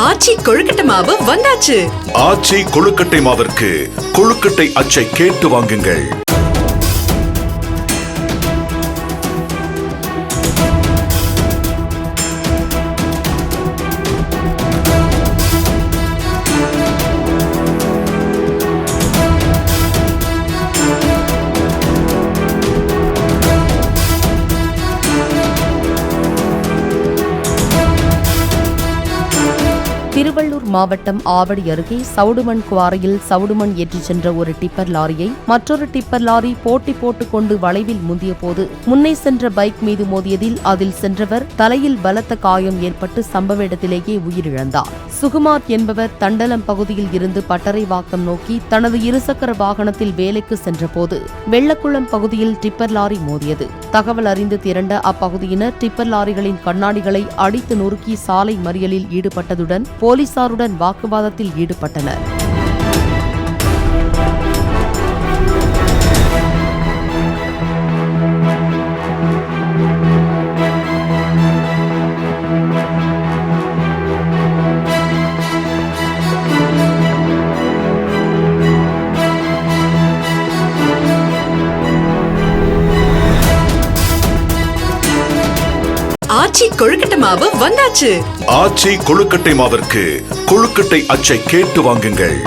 ஆச்சி கொழுக்கட்டை மாவு வந்தாச்சு. ஆச்சி கொழுக்கட்டை மாவிற்கு கொழுக்கட்டை அச்சை கேட்டு வாங்குங்கள். திருவள்ளூர் மாவட்டம் ஆவடி அருகே சவுடுமண் குவாரியில் சவுடுமண் ஏற்றிச் சென்ற ஒரு டிப்பர் லாரியை மற்றொரு டிப்பர் லாரி போட்டி போட்டுக்கொண்டு வளைவில் முந்திய போது முன்னே சென்ற பைக் மீது மோதியதில் அதில் சென்றவர் தலையில் பலத்த காயம் ஏற்பட்டு சம்பவ இடத்திலேயே உயிரிழந்தார். சுகுமார் என்பவர் தண்டலம் பகுதியில் இருந்து பட்டறைவாக்கம் நோக்கி தனது இருசக்கர வாகனத்தில் வேலைக்கு சென்றபோது வெள்ளக்குளம் பகுதியில் டிப்பர் லாரி மோதியது. தகவல் அறிந்து திரண்ட அப்பகுதியினர் டிப்பர் லாரிகளின் கண்ணாடிகளை அடித்து நொறுக்கி சாலை மறியலில் ஈடுபட்டதுடன் போலீசாருடன் வாக்குவாதத்தில் ஈடுபட்டனர். ஆச்சி கொழுக்கட்டை மாவு வந்தாச்சு. ஆச்சி கொழுக்கட்டை மாவிற்கு கொழுக்கட்டை அச்சை கேட்டு வாங்குங்கள்.